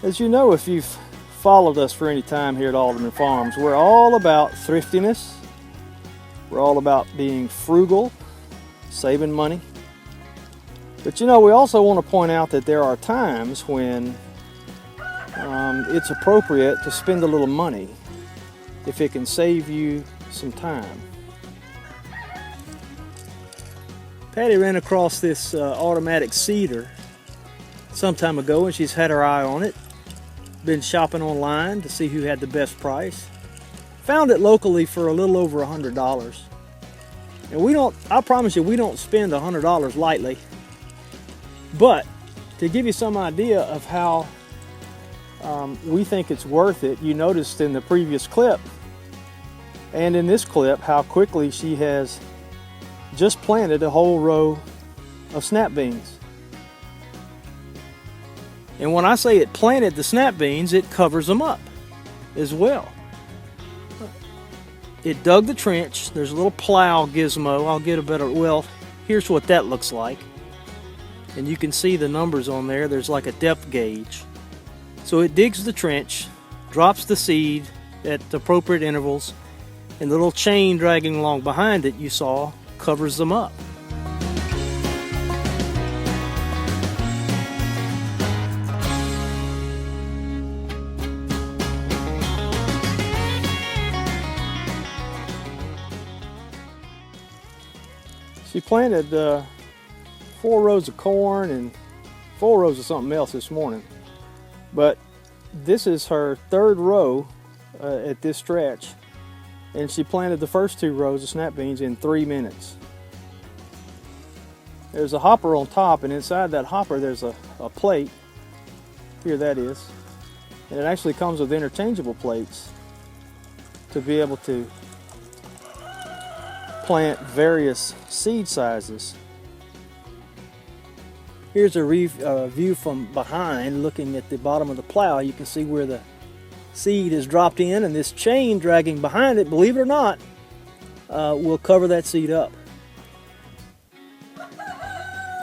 As you know, if you've followed us for any time here at Alderman Farms, we're all about thriftiness. We're all about being frugal, saving money. But you know, we also want to point out that there are times when it's appropriate to spend a little money if it can save you some time. Patty ran across this automatic seeder some time ago, and she's had her eye on it. Been shopping online to see who had the best price. Found it locally for a little over $100. And I promise you, we don't spend $100 lightly. But to give you some idea of how we think it's worth it, you noticed in the previous clip and in this clip how quickly she has just planted a whole row of snap beans. And when I say it planted the snap beans, it covers them up as well. It dug the trench. There's a little plow gizmo. I'll get a better, well, here's what that looks like. And you can see the numbers on there. There's like a depth gauge. So it digs the trench, drops the seed at appropriate intervals, and the little chain dragging along behind it you saw covers them up. She planted 4 rows of corn and 4 rows of something else this morning. But this is her 3rd row at this stretch. And she planted the first 2 rows of snap beans in 3 minutes. There's a hopper on top, and inside that hopper there's a plate. Here that is. And it actually comes with interchangeable plates to be able to plant various seed sizes. Here's a view from behind, looking at the bottom of the plow. You can see where the seed is dropped in, and this chain dragging behind it, believe it or not, will cover that seed up.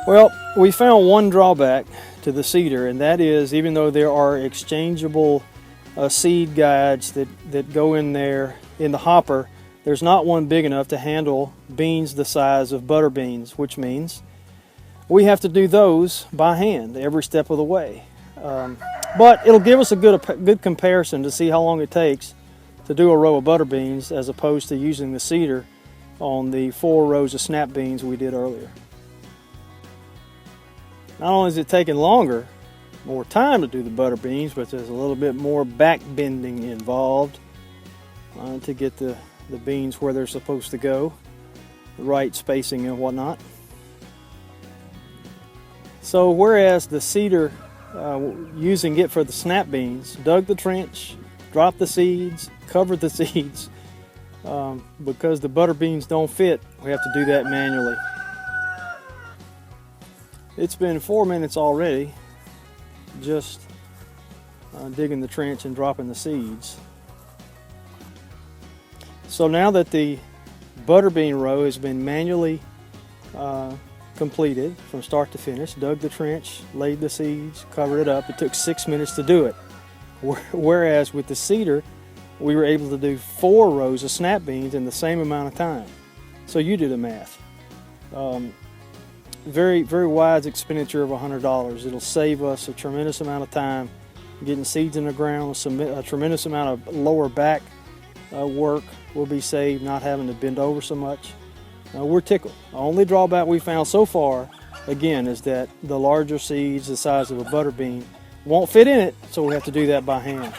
Well, we found one drawback to the seeder, and that is, even though there are exchangeable seed guides that go in there in the hopper, there's not one big enough to handle beans the size of butter beans, which means we have to do those by hand every step of the way. But it'll give us a good comparison to see how long it takes to do a row of butter beans as opposed to using the seeder on the 4 rows of snap beans we did earlier. Not only is it taking more time to do the butter beans, but there's a little bit more back bending involved to get the beans where they're supposed to go, the right spacing and whatnot. So whereas the seeder, using it for the snap beans, dug the trench, dropped the seeds, covered the seeds, because the butter beans don't fit, we have to do that manually. It's been 4 minutes already, just digging the trench and dropping the seeds. So now that the butter bean row has been manually completed from start to finish, dug the trench, laid the seeds, covered it up, it took 6 minutes to do it. Whereas with the seeder, we were able to do 4 rows of snap beans in the same amount of time. So you do the math. Very, very wise expenditure of $100. It'll save us a tremendous amount of time getting seeds in the ground, a tremendous amount of lower back work will be saved, not having to bend over so much. We're tickled. The only drawback we found so far, again, is that the larger seeds, the size of a butter bean, won't fit in it, so we have to do that by hand.